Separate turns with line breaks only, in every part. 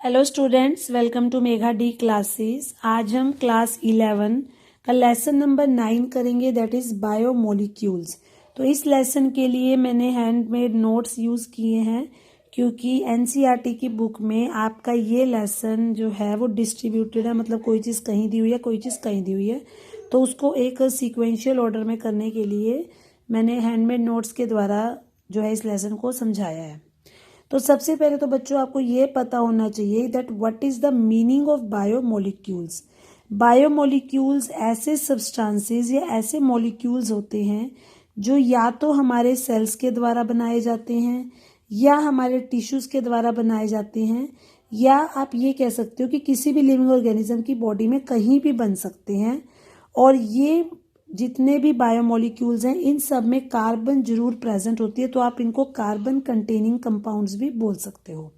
Hello students, welcome to Megha D classes. आज हम class 11 का लेसन नंबर 9 करेंगे, दैट इज़ बायोमोलिक्यूल्स। तो इस लेसन के लिए मैंने हैंडमेड नोट्स यूज़ किए हैं क्योंकि एनसीईआरटी की बुक में आपका ये लेसन जो है वो डिस्ट्रीब्यूटेड है, मतलब कोई चीज़ कहीं दी हुई है, कोई चीज़ कहीं दी हुई है। तो उसको एक सीक्वेंशियल ऑर्डर में करने के लिए मैंने हैंडमेड नोट्स के द्वारा जो है इस लेसन को समझाया है। तो सबसे पहले तो बच्चों आपको ये पता होना चाहिए that what is the meaning of biomolecules. Biomolecules ऐसे सब्सटेंसेस या ऐसे मॉलिक्यूल्स होते हैं जो या तो हमारे सेल्स के द्वारा बनाए जाते हैं या हमारे टिश्यूज के द्वारा बनाए जाते हैं, या आप ये कह सकते हो कि किसी भी लिविंग ऑर्गेनिज्म की बॉडी में कहीं भी बन सकते हैं। और ये जितने भी बायोमोलिक्यूल्स हैं इन सब में कार्बन जरूर प्रेजेंट होती है, तो आप इनको कार्बन कंटेनिंग कंपाउंड्स भी बोल सकते हो।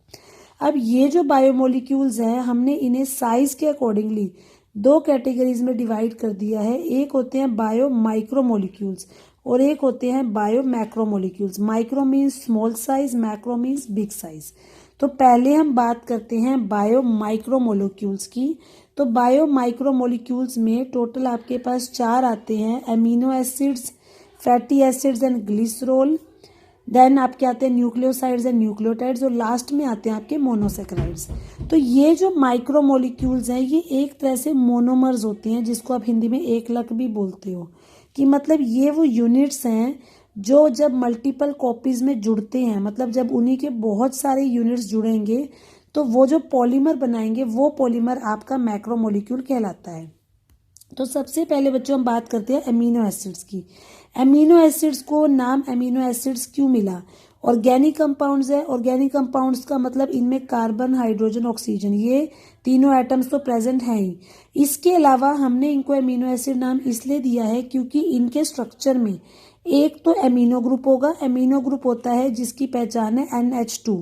अब ये जो बायोमोलिक्यूल्स हैं हमने इन्हें साइज के अकॉर्डिंगली दो कैटेगरीज में डिवाइड कर दिया है। एक होते हैं बायो माइक्रोमोलिक्यूल्स और एक होते हैं bio macromolecules. Micro means small size, macro means big size. तो पहले हम बात करते हैं बायो माइक्रोमोलिक्यूल्स की। तो बायो माइक्रोमोलिक्यूल्स में टोटल आपके पास 4 आते हैं, amino acids, fatty acids and glycerol. Then आपके आते हैं न्यूक्लियोसाइड्स एंड न्यूक्लियोटाइड्स और लास्ट में आते हैं आपके मोनोसेक्राइड्स। तो ये जो माइक्रोमोलिक्यूल्स हैं ये एक तरह से मोनोमर्स होते हैं, जिसको आप हिंदी में एकलक भी बोलते हो, कि मतलब ये वो यूनिट्स हैं जो जब मल्टीपल कॉपीज में जुड़ते हैं, मतलब जब उन्हीं के बहुत सारे यूनिट्स जुड़ेंगे तो वो जो पॉलीमर बनाएंगे वो पॉलीमर आपका मैक्रोमोलिक्यूल कहलाता है। तो सबसे पहले बच्चों हम बात करते हैं अमीनो एसिड्स की। अमीनो एसिड्स को नाम अमीनो एसिड्स क्यों मिला? ऑर्गेनिक कंपाउंड्स है। ऑर्गेनिक कंपाउंड्स का मतलब इनमें कार्बन, हाइड्रोजन, ऑक्सीजन ये तीनों एटम्स तो प्रेजेंट हैं ही। इसके अलावा हमने इनको अमीनो एसिड नाम इसलिए दिया है क्योंकि इनके स्ट्रक्चर में एक तो एमिनो ग्रुप होगा, एमिनो ग्रुप होता है जिसकी पहचान है NH2,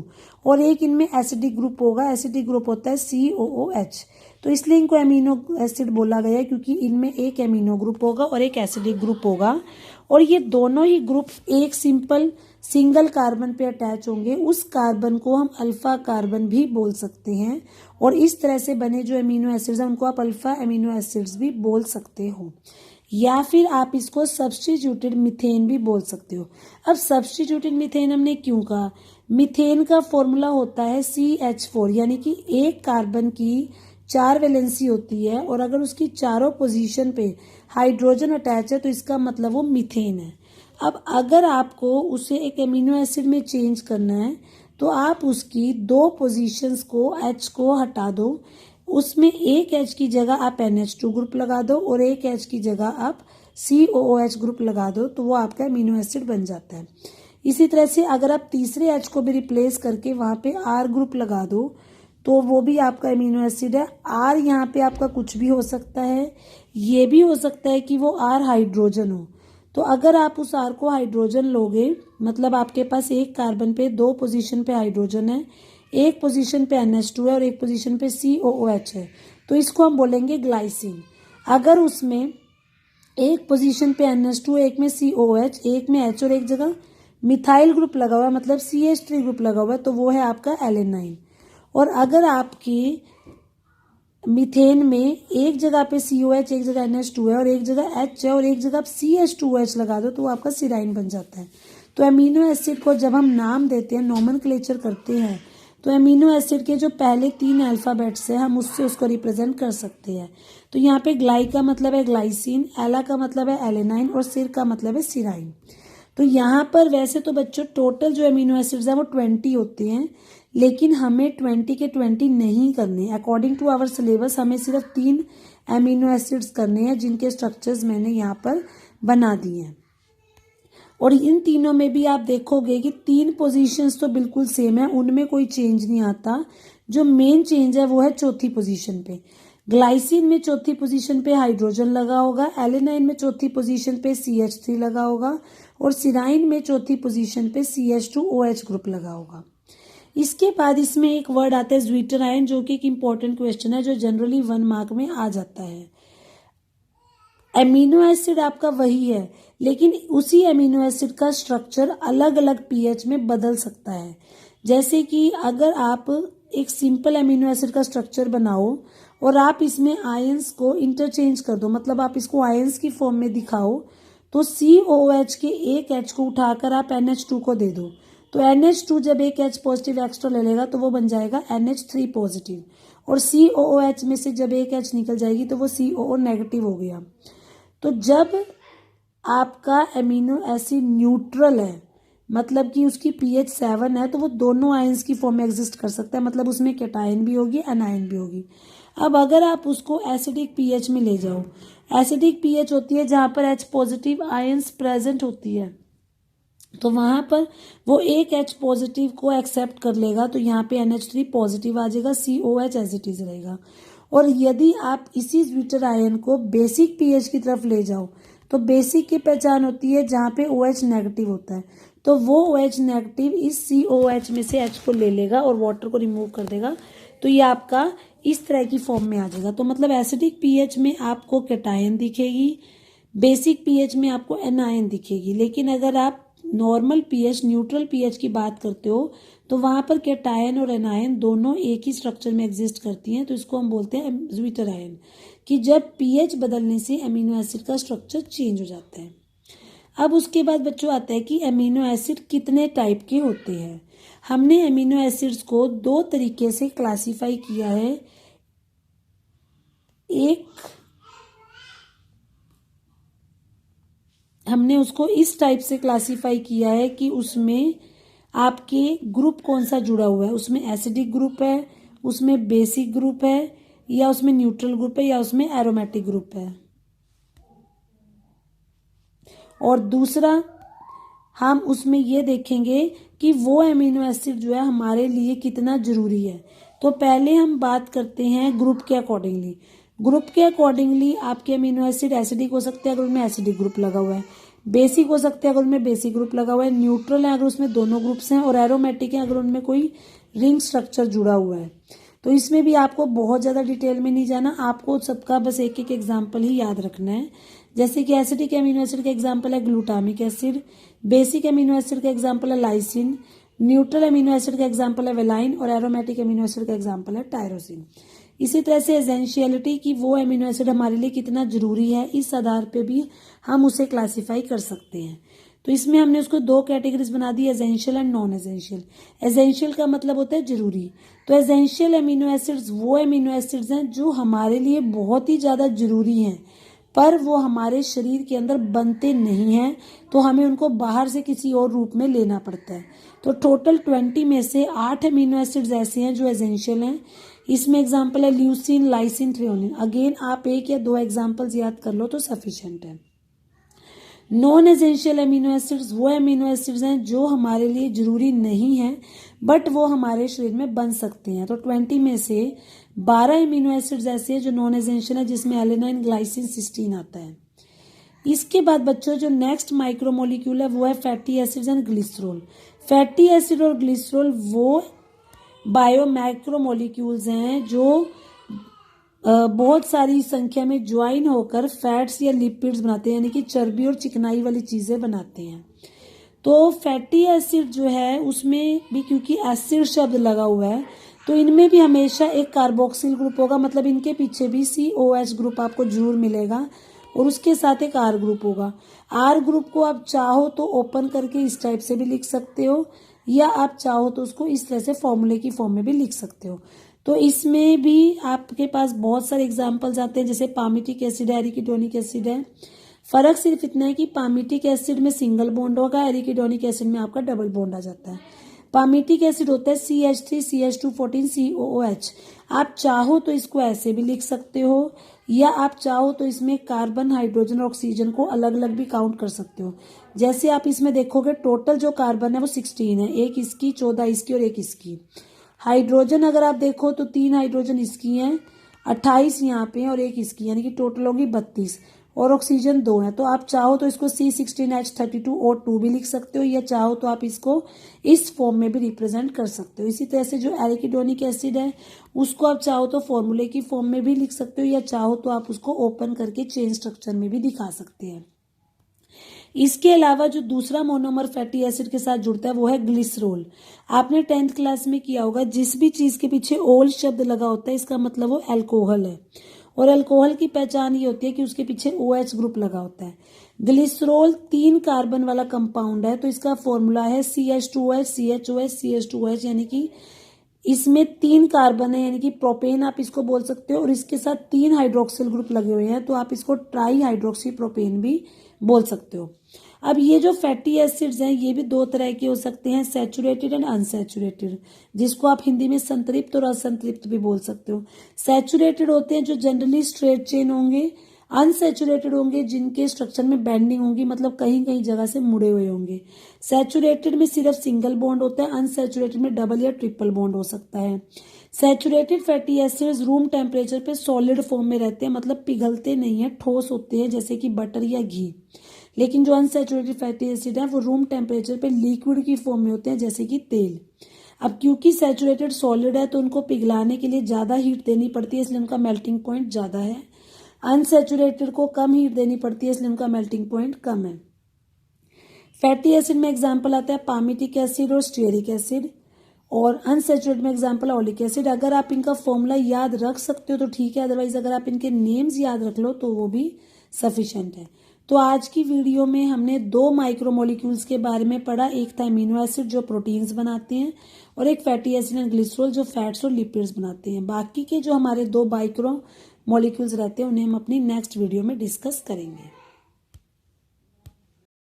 और एक इनमें एसिडिक ग्रुप होगा, एसिडिक ग्रुप होता है COOH। तो इसलिए इनको एमिनो एसिड बोला गया है क्योंकि इनमें एक एमिनो ग्रुप होगा और एक एसिडिक ग्रुप होगा, और ये दोनों ही ग्रुप एक सिंगल कार्बन पे अटैच होंगे। उस कार्बन को हम अल्फा कार्बन भी बोल सकते हैं, और इस तरह से बने जो एमिनो एसिड्स हैं उनको आप अल्फा एमिनो एसिड्स भी बोल सकते हो, या फिर आप इसको सब्स्टिट्यूटेड मीथेन भी बोल सकते हो। अब सब्स्टिट्यूटेड मीथेन हमने क्यों कहा? मीथेन का फॉर्मूला होता है CH4, यानी कि एक कार्बन की 4 वैलेंसी होती है और अगर उसकी चारों पोजीशन पे हाइड्रोजन अटैच है तो इसका मतलब वो मीथेन है। अब अगर आपको उसे एक एमिनो एसिड में चेंज करना है तो आप उसकी 2 पोजीशंस को H को हटा दो, उसमें एक H की जगह आप NH2 ग्रुप लगा दो और एक H की जगह आप COOH ग्रुप लगा दो, तो वो आपका एमिनो एसिड बन जाता है। इसी तरह से अगर आप तीसरे H को भी रिप्लेस करके वहाँ पे R ग्रुप लगा दो तो वो भी आपका एमिनो एसिड है। R यहाँ पे आपका कुछ भी हो सकता है, ये भी हो सकता है कि वो R हाइड्रोजन हो। तो अगर आप उस R को हाइड्रोजन लोगे, मतलब आपके पास एक कार्बन पे 2 पोजीशन पे हाइड्रोजन है, एक पोजीशन पे NH2 है और एक पोजीशन पे COOH है, तो इसको हम बोलेंगे ग्लाइसिन। अगर उसमें एक पोजीशन पे NH2, एक में COOH, एक में H और एक जगह मिथाइल ग्रुप लगा हुआ है, मतलब CH3 ग्रुप लगा हुआ है, तो वो है आपका एलेनाइन। और अगर आपकी मीथेन में एक जगह पे COH, एक जगह NH2 है और एक जगह H है और एक जगह आप CH2OH लगा दो तो वो आपका सिराइन बन जाता है। तो एमिनो एसिड को जब हम नाम देते हैं, नोमेनक्लेचर करते हैं, तो एमिनो एसिड के जो पहले 3 अल्फाबेट्स हैं हम उससे उसको रिप्रेजेंट कर सकते हैं। तो यहाँ पे ग्लाई का मतलब है ग्लाइसिन, एला का मतलब है एलेनाइन और सिर का मतलब है सिराइन। तो यहाँ पर वैसे तो बच्चों टोटल जो एमिनो एसिड्स हैं वो 20 होते हैं, लेकिन हमें 20 के 20 नहीं करने। अकॉर्डिंग टू आवर सिलेबस हमें सिर्फ 3 एमिनो एसिड्स करने हैं जिनके स्ट्रक्चर्स मैंने यहाँ पर बना दिए हैं। और इन तीनों में भी आप देखोगे कि 3 पोजीशंस तो बिल्कुल सेम है, उनमें कोई चेंज नहीं आता। जो मेन चेंज है वो है चौथी पोजीशन पे। ग्लाइसिन में चौथी पोजीशन पे हाइड्रोजन लगा होगा, एलेनाइन में चौथी पोजीशन पे CH3 लगा होगा और सिराइन में चौथी पोजीशन पे CH2OH ग्रुप लगा होगा। इसके बाद इसमें एक वर्ड आता है ज्वीटराइन, जो कि एक इंपॉर्टेंट क्वेश्चन है जो जनरली 1 मार्क में आ जाता है। एमिनो एसिड आपका वही है, लेकिन उसी एमिनो एसिड का स्ट्रक्चर अलग अलग pH में बदल सकता है। जैसे कि अगर आप एक सिंपल अमीनो एसिड का स्ट्रक्चर बनाओ और आप इसमें आयंस को इंटरचेंज कर दो, मतलब आप इसको आयंस की फॉर्म में दिखाओ, तो COOH के एक H को उठाकर आप NH2 को दे दो, तो NH2 जब एक H पॉजिटिव एक्स्ट्रा ले लेगा तो वो बन जाएगा NH3 पॉजिटिव, और COOH में से जब एक H निकल जाएगी तो वो COO नेगेटिव हो गया। तो जब आपका एमिनो एसिड न्यूट्रल है, मतलब कि उसकी pH 7 है, तो वो दोनों आयंस की फॉर्म में एग्जिस्ट कर सकता है, मतलब उसमें कैटायन भी होगी एनायन भी होगी। अब अगर आप उसको एसिडिक pH में ले जाओ, एसिडिक pH होती है जहां पर H पॉजिटिव आयंस प्रेजेंट होती है, तो वहां पर वो एक H पॉजिटिव को एक्सेप्ट कर लेगा, तो यहाँ पे NH3 पॉजिटिव आ जाएगा, COH एज इट इज रहेगा। और यदि आप इसी ज्विटर आयन को बेसिक pH की तरफ ले जाओ, तो बेसिक की पहचान होती है जहाँ पे OH नेगेटिव होता है, तो वो OH नेगेटिव इस COH में से H को ले लेगा और वाटर को रिमूव कर देगा, तो ये आपका इस तरह की फॉर्म में आ जाएगा। तो मतलब एसिडिक pH में आपको कैटायन दिखेगी, बेसिक pH में आपको एनायन दिखेगी, लेकिन अगर आप नॉर्मल pH न्यूट्रल pH की बात करते हो तो वहां पर कैटायन और एनायन दोनों एक ही स्ट्रक्चर में एग्जिस्ट करती हैं, तो इसको हम बोलते हैं ज्विटर आयन, कि जब pH बदलने से अमीनो एसिड का स्ट्रक्चर चेंज हो जाता है। अब उसके बाद बच्चों आता है कि अमीनो एसिड कितने टाइप के होते हैं। हमने अमीनो एसिड्स को दो तरीके से क्लासिफाई किया है। एक हमने उसको इस टाइप से क्लासिफाई किया है कि उसमें आपके ग्रुप कौन सा जुड़ा हुआ है, उसमें एसिडिक ग्रुप है, उसमें बेसिक ग्रुप है, या उसमें न्यूट्रल ग्रुप है, या उसमें एरोमेटिक ग्रुप है। और दूसरा हम उसमें ये देखेंगे कि वो अमीनो एसिड जो है हमारे लिए कितना जरूरी है। तो पहले हम बात करते हैं ग्रुप के अकॉर्डिंगली। ग्रुप के अकॉर्डिंगली आपके अमीनो एसिड एसिडिक हो सकते हैं अगर उनमें एसिडिक ग्रुप लगा हुआ है, बेसिक हो सकते हैं अगर उनमें बेसिक ग्रुप लगा हुआ है, न्यूट्रल है अगर उसमें दोनों ग्रुप्स हैं, और एरोमेटिक है अगर उनमें कोई रिंग स्ट्रक्चर जुड़ा हुआ है। तो इसमें भी आपको बहुत ज़्यादा डिटेल में नहीं जाना, आपको सबका बस एक एक एग्जाम्पल ही याद रखना है। जैसे कि एसिडिक अमीनो एसिड का एग्जाम्पल है glutamic acid, basic amino acid का एग्जाम्पल है लाइसिन, न्यूट्रल अमीनो एसिड का एग्जाम्पल है वेलाइन, और एरोमेटिक अमीनो एसिड का एग्जाम्पल है टायरोसिन। इसी तरह से एसेंशियलिटी की वो अमीनो एसिड हमारे लिए कितना जरूरी है, इस आधार पे भी हम उसे क्लासिफाई कर सकते हैं। तो इसमें हमने उसको दो कैटेगरीज बना दी, essential and non essential. Essential का मतलब होता है जरूरी। तो एसेंशियल अमीनो एसिड्स वो अमीनो एसिड्स हैं जो हमारे लिए बहुत ही ज़्यादा जरूरी हैं, पर वो हमारे शरीर के अंदर बनते नहीं हैं, तो हमें उनको बाहर से किसी और रूप में लेना पड़ता है। तो टोटल 20 में से 8 अमीनो एसिड्स ऐसे हैं जो एसेंशियल हैं। इसमें एग्जाम्पल है ल्यूसिन, लाइसिन, थ्रियोनिन। अगेन आप एक या दो एग्जाम्पल्स याद कर लो तो सफिशिएंट है। नॉन एसेंशियल अमीनो एसिड्स वो अमीनो एसिड्स हैं जो हमारे लिए जरूरी नहीं है, बट वो हमारे शरीर में बन सकते हैं। तो 20 में से 12 अमीनो एसिड्स ऐसे हैं जो नॉन एसेंशियल है, जिसमें एलेनाइन, ग्लाइसिन, सिस्टीन आता है। इसके बाद बच्चों जो नेक्स्ट माइक्रोमोलिक्यूल है वो है fatty acids and glycerol. Fatty acid और ग्लिसरॉल वो बायो माइक्रोमोलिक्यूल्स हैं जो बहुत सारी संख्या में ज्वाइन होकर फैट्स या लिपिड्स बनाते हैं, यानी कि चर्बी और चिकनाई वाली चीजें बनाते हैं। तो फैटी एसिड जो है उसमें भी क्योंकि एसिड शब्द लगा हुआ है, तो इनमें भी हमेशा एक कार्बोक्सिल ग्रुप होगा, मतलब इनके पीछे भी COH ग्रुप आपको जरूर मिलेगा, और उसके साथ एक R ग्रुप होगा। R ग्रुप को आप चाहो तो ओपन करके इस टाइप से भी लिख सकते हो, या आप चाहो तो उसको इस तरह से फॉर्मूले की फॉर्म में भी लिख सकते हो। तो इसमें भी आपके पास बहुत सारे एग्जाम्पल्स आते हैं, जैसे पामिटिक एसिड है, एरिकिडोनिक एसिड है। फर्क सिर्फ इतना है कि पामिटिक एसिड में सिंगल बॉन्ड होगा, एरिकिडोनिक एसिड में आपका डबल बॉन्ड आ जाता है। पामिटिक एसिड होता है CH3 CH2 COOH। आप चाहो तो इसको ऐसे भी लिख सकते हो, या आप चाहो तो इसमें कार्बन, हाइड्रोजन और ऑक्सीजन को अलग अलग भी काउंट कर सकते हो। जैसे आप इसमें देखोगे टोटल जो कार्बन है वो 16 है, एक इसकी, 14 इसकी और एक इसकी। हाइड्रोजन अगर आप देखो तो 3 हाइड्रोजन इसकी हैं, 28 यहाँ पे और एक इसकी, यानी कि टोटल होगी 32, और ऑक्सीजन 2 है। तो आप चाहो तो इसको C16H32O2 भी लिख सकते हो, या चाहो तो आप इसको इस फॉर्म में भी रिप्रेजेंट कर सकते हो। इसी तरह से जो एरिकिडोनिक एसिड है उसको आप चाहो तो फॉर्मूले की फॉर्म में भी लिख सकते हो, या चाहो तो आप उसको ओपन करके चेन स्ट्रक्चर में भी दिखा सकते हैं। इसके अलावा जो दूसरा मोनोमर फैटी एसिड के साथ जुड़ता है वो है ग्लिसरॉल। आपने 10th क्लास में किया होगा, जिस भी चीज के पीछे ओल शब्द लगा होता है इसका मतलब वो अल्कोहल है, और अल्कोहल की पहचान ये होती है कि उसके पीछे OH ग्रुप लगा होता है। ग्लिसरॉल 3 कार्बन वाला कंपाउंड है, तो इसका फॉर्मूला है CH2OH CHOH CH2OH, यानी कि इसमें 3 कार्बन है, यानी कि प्रोपेन आप इसको बोल सकते हो, और इसके साथ 3 हाइड्रोक्सिल ग्रुप लगे हुए हैं, तो आप इसको ट्राई हाइड्रोक्सी प्रोपेन भी बोल सकते हो। अब ये जो फैटी एसिड्स हैं ये भी 2 तरह के हो सकते हैं, सैचुरेटेड एंड अनसैचुरेटेड, जिसको आप हिंदी में संतृप्त और असंतृप्त भी बोल सकते हो। सैचुरेटेड होते हैं जो जनरली स्ट्रेट चेन होंगे, अनसैचुरेटेड होंगे जिनके स्ट्रक्चर में बेंडिंग होंगी, मतलब कहीं कहीं जगह से मुड़े हुए होंगे। सैचुरेटेड में सिर्फ सिंगल बॉन्ड होता है, अनसैचुरेटेड में डबल या ट्रिपल बॉन्ड हो सकता है। Saturated fatty acids room temperature पे सॉलिड फॉर्म में रहते हैं, मतलब पिघलते नहीं है, ठोस होते हैं जैसे कि बटर या घी। लेकिन जो अनसैचुरेटेड फैटी एसिड है वो रूम टेम्परेचर पे लिक्विड की फॉर्म में होते हैं जैसे कि तेल। अब क्योंकि सैचुरेटेड सॉलिड है तो उनको पिघलाने के लिए ज़्यादा हीट देनी पड़ती है, इसलिए उनका मेल्टिंग पॉइंट ज़्यादा है। अनसैचुरेटेड को कम हीट देनी पड़ती है, इसलिए उनका मेल्टिंग पॉइंट कम है। फैटी एसिड में एग्जाम्पल आता है पामिटिक एसिड और स्टीयरिक एसिड, और अनसैचुरेटेड में एग्जाम्पल ऑलिक एसिड। अगर आप इनका फॉर्मूला याद रख सकते हो तो ठीक है, अदरवाइज अगर आप इनके नेम्स याद रख लो तो वो भी सफिशिएंट है। तो आज की वीडियो में हमने 2 माइक्रोमोलिक्यूल्स के बारे में पढ़ा, एक था अमीनो एसिड जो प्रोटीन्स बनाते हैं, और एक फैटी एसिड एंड ग्लिसरॉल जो फैट्स और लिपिड्स बनाते हैं। बाकी के जो हमारे 2 माइक्रो मॉलिक्यूल्स रहते हैं उन्हें हम अपनी नेक्स्ट वीडियो में डिस्कस करेंगे।